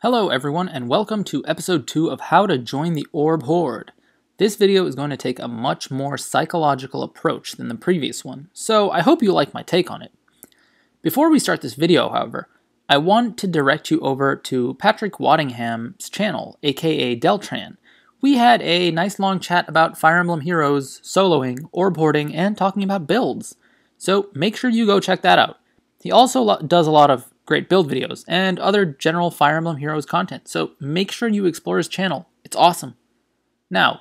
Hello everyone, and welcome to episode 2 of How to Join the Orb Hoard. This video is going to take a much more psychological approach than the previous one, so I hope you like my take on it. Before we start this video, however, I want to direct you over to Patrick Waddingham's channel, aka Deltran. We had a nice long chat about Fire Emblem Heroes, soloing, orb hoarding, and talking about builds, so make sure you go check that out. He also does a lot of great build videos, and other general Fire Emblem Heroes content, so make sure you explore his channel. It's awesome. Now,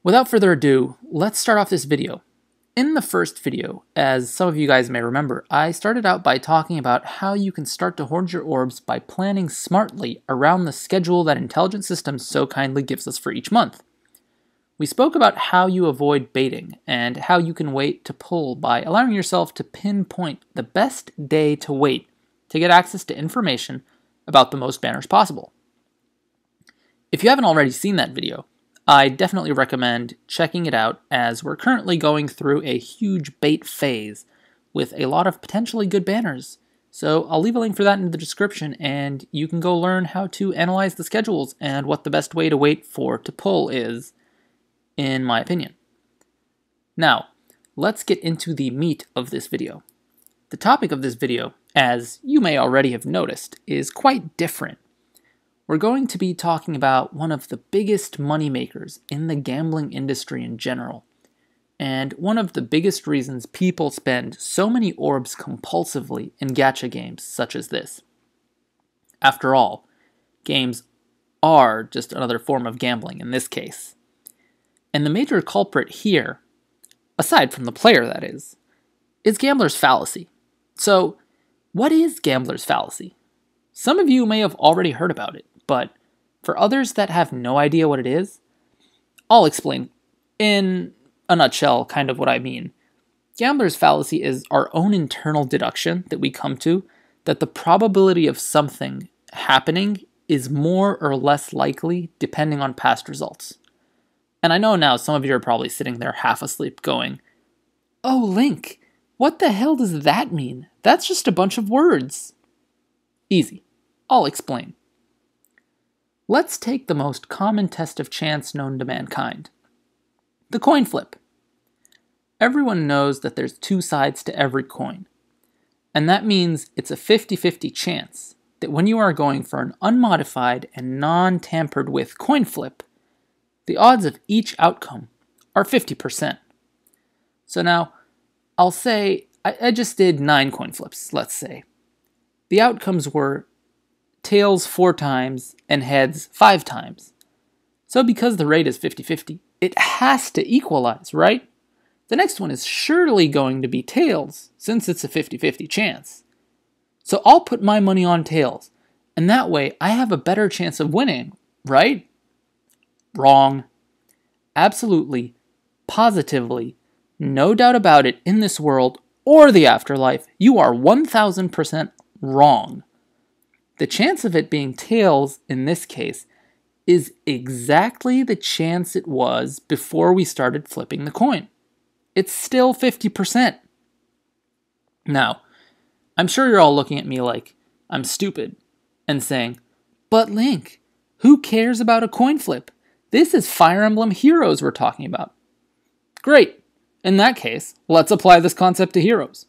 without further ado, let's start off this video. In the first video, as some of you guys may remember, I started out by talking about how you can start to hoard your orbs by planning smartly around the schedule that Intelligent Systems so kindly gives us for each month. We spoke about how you avoid baiting, and how you can wait to pull by allowing yourself to pinpoint the best day to wait to get access to information about the most banners possible. If you haven't already seen that video, I definitely recommend checking it out, as we're currently going through a huge bait phase with a lot of potentially good banners. So I'll leave a link for that in the description, and you can go learn how to analyze the schedules and what the best way to wait for to pull is, in my opinion. Now, let's get into the meat of this video. The topic of this video, as you may already have noticed, is quite different. We're going to be talking about one of the biggest moneymakers in the gambling industry in general, and one of the biggest reasons people spend so many orbs compulsively in gacha games such as this. After all, games are just another form of gambling in this case. And the major culprit here, aside from the player that is gambler's fallacy. So, what is gambler's fallacy? Some of you may have already heard about it, but for others that have no idea what it is, I'll explain in a nutshell kind of what I mean. Gambler's fallacy is our own internal deduction that we come to that the probability of something happening is more or less likely depending on past results. And I know now some of you are probably sitting there half asleep going, "Oh, Link, what the hell does that mean? That's just a bunch of words." Easy. I'll explain. Let's take the most common test of chance known to mankind. The coin flip. Everyone knows that there's two sides to every coin. And that means it's a 50-50 chance that when you are going for an unmodified and non-tampered with coin flip, the odds of each outcome are 50%. So now, I'll say, I just did 9 coin flips, let's say. The outcomes were tails 4 times and heads 5 times. So because the rate is 50-50, it has to equalize, right? The next one is surely going to be tails, since it's a 50-50 chance. So I'll put my money on tails, and that way I have a better chance of winning, right? Wrong. Absolutely, positively, no doubt about it, in this world or the afterlife, you are 1000% wrong. The chance of it being tails, in this case, is exactly the chance it was before we started flipping the coin. It's still 50%. Now, I'm sure you're all looking at me like I'm stupid and saying, "But Link, who cares about a coin flip? This is Fire Emblem Heroes we're talking about." Great. In that case, let's apply this concept to Heroes.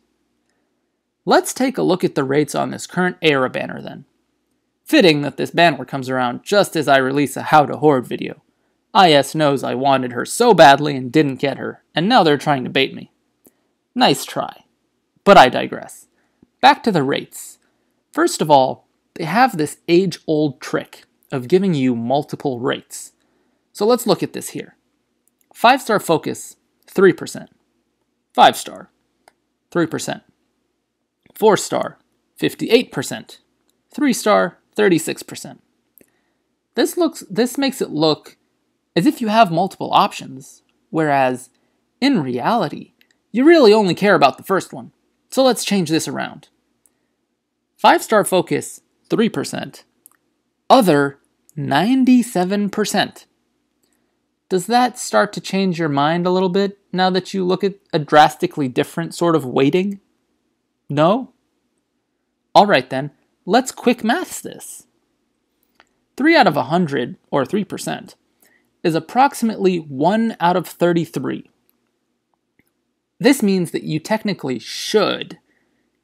Let's take a look at the rates on this current Era banner then. Fitting that this banner comes around just as I release a How to Hoard video. IS knows I wanted her so badly and didn't get her, and now they're trying to bait me. Nice try. But I digress. Back to the rates. First of all, they have this age-old trick of giving you multiple rates. So let's look at this here. 5-star focus, 3%. 5-star, 3%. 4-star, 58%. 3-star, 36%. This makes it look as if you have multiple options, whereas in reality, you really only care about the first one. So let's change this around. 5-star focus, 3%. Other, 97%. Does that start to change your mind a little bit now that you look at a drastically different sort of weighting? No? Alright then, let's quick maths this. 3 out of 100, or 3%, is approximately 1 out of 33. This means that you technically should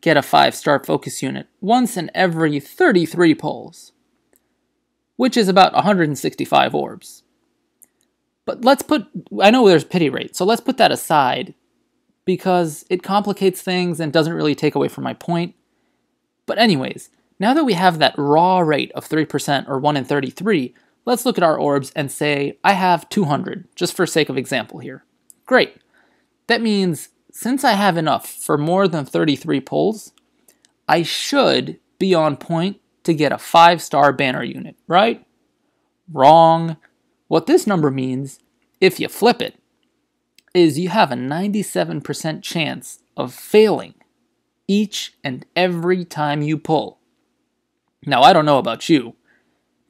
get a 5-star focus unit once in every 33 pulls, which is about 165 orbs. But I know there's pity rate, so let's put that aside because it complicates things and doesn't really take away from my point. But anyways, now that we have that raw rate of 3% or 1 in 33, let's look at our orbs and say I have 200, just for sake of example here. Great. That means since I have enough for more than 33 pulls, I should be on point to get a 5-star banner unit, right? Wrong. What this number means, if you flip it, is you have a 97% chance of failing each and every time you pull. Now, I don't know about you,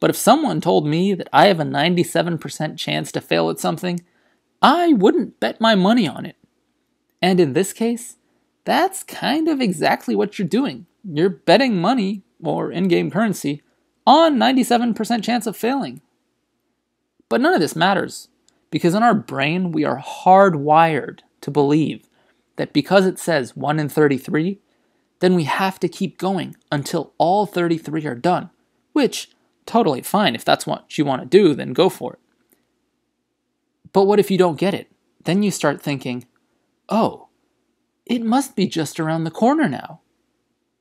but if someone told me that I have a 97% chance to fail at something, I wouldn't bet my money on it. And in this case, that's kind of exactly what you're doing. You're betting money, or in-game currency, on 97% chance of failing. But none of this matters, because in our brain, we are hardwired to believe that because it says 1 in 33, then we have to keep going until all 33 are done, which, totally fine. If that's what you want to do, then go for it. But what if you don't get it? Then you start thinking, oh, it must be just around the corner now.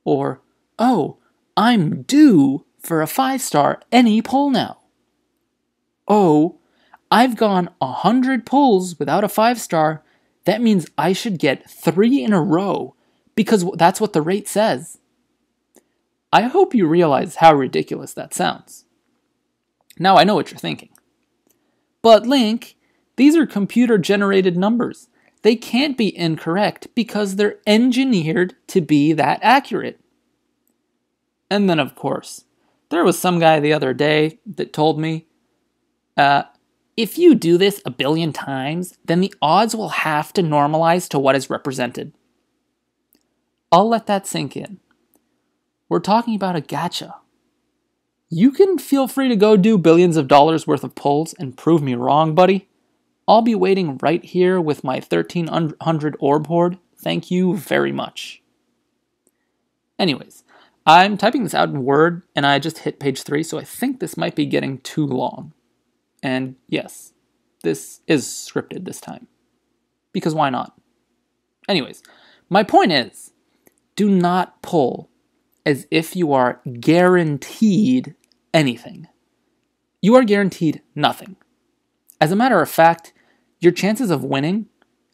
Or, oh, I'm due for a 5-star any pull now. Oh, I've gone 100 pulls without a 5-star. That means I should get 3 in a row because that's what the rate says. I hope you realize how ridiculous that sounds. Now I know what you're thinking. But Link, these are computer-generated numbers. They can't be incorrect because they're engineered to be that accurate. And then, of course, there was some guy the other day that told me, if you do this 1 billion times, then the odds will have to normalize to what is represented. I'll let that sink in. We're talking about a gacha. You can feel free to go do billions of dollars worth of pulls and prove me wrong, buddy. I'll be waiting right here with my 1300 orb hoard. Thank you very much. Anyways, I'm typing this out in Word, and I just hit page 3, so I think this might be getting too long. And yes, this is scripted this time. Because why not? Anyways, my point is, do not pull as if you are guaranteed anything. You are guaranteed nothing. As a matter of fact, your chances of winning,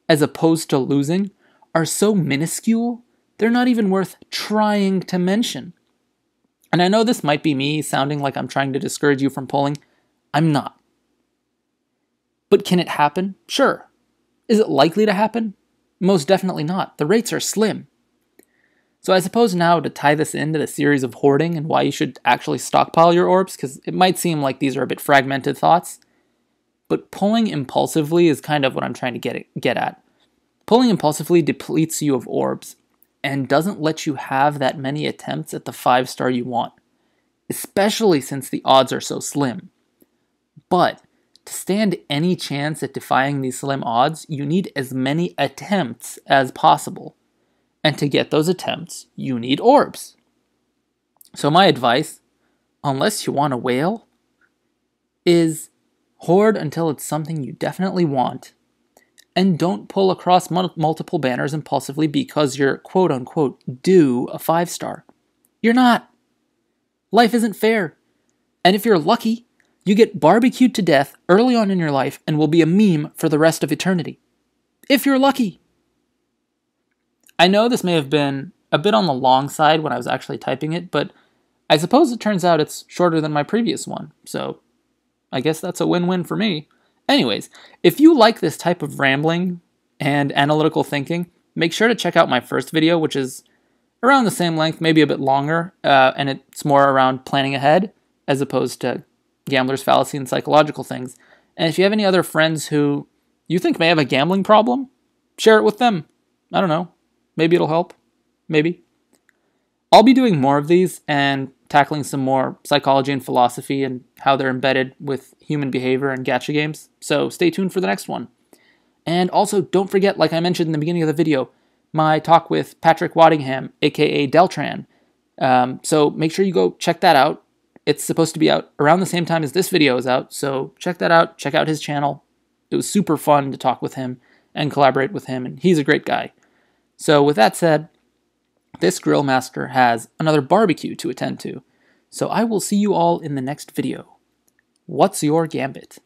as opposed to losing, are so minuscule, they're not even worth trying to mention. And I know this might be me sounding like I'm trying to discourage you from pulling. I'm not. But can it happen? Sure. Is it likely to happen? Most definitely not. The rates are slim. So I suppose now to tie this into the series of hoarding and why you should actually stockpile your orbs, because it might seem like these are a bit fragmented thoughts, but pulling impulsively is kind of what I'm trying to get at. Pulling impulsively depletes you of orbs and doesn't let you have that many attempts at the 5-star you want, especially since the odds are so slim. But to stand any chance at defying these slim odds, you need as many attempts as possible. And to get those attempts, you need orbs. So my advice, unless you want a whale, is hoard until it's something you definitely want. And don't pull across multiple banners impulsively because you're quote-unquote due a 5-star. You're not. Life isn't fair. And if you're lucky, you get barbecued to death early on in your life and will be a meme for the rest of eternity. If you're lucky. I know this may have been a bit on the long side when I was actually typing it, but I suppose it turns out it's shorter than my previous one, so I guess that's a win-win for me. Anyways, if you like this type of rambling and analytical thinking, make sure to check out my first video, which is around the same length, maybe a bit longer, and it's more around planning ahead as opposed to gambler's fallacy and psychological things. And if you have any other friends who you think may have a gambling problem, share it with them. I don't know. Maybe it'll help. Maybe. I'll be doing more of these, and tackling some more psychology and philosophy and how they're embedded with human behavior and gacha games. So stay tuned for the next one. And also, don't forget, like I mentioned in the beginning of the video, my talk with Patrick Waddingham, aka Deltran. So make sure you go check that out. It's supposed to be out around the same time as this video is out, so check that out. Check out his channel. It was super fun to talk with him and collaborate with him, and he's a great guy. So with that said, this grill master has another barbecue to attend to. So I will see you all in the next video. What's your gambit?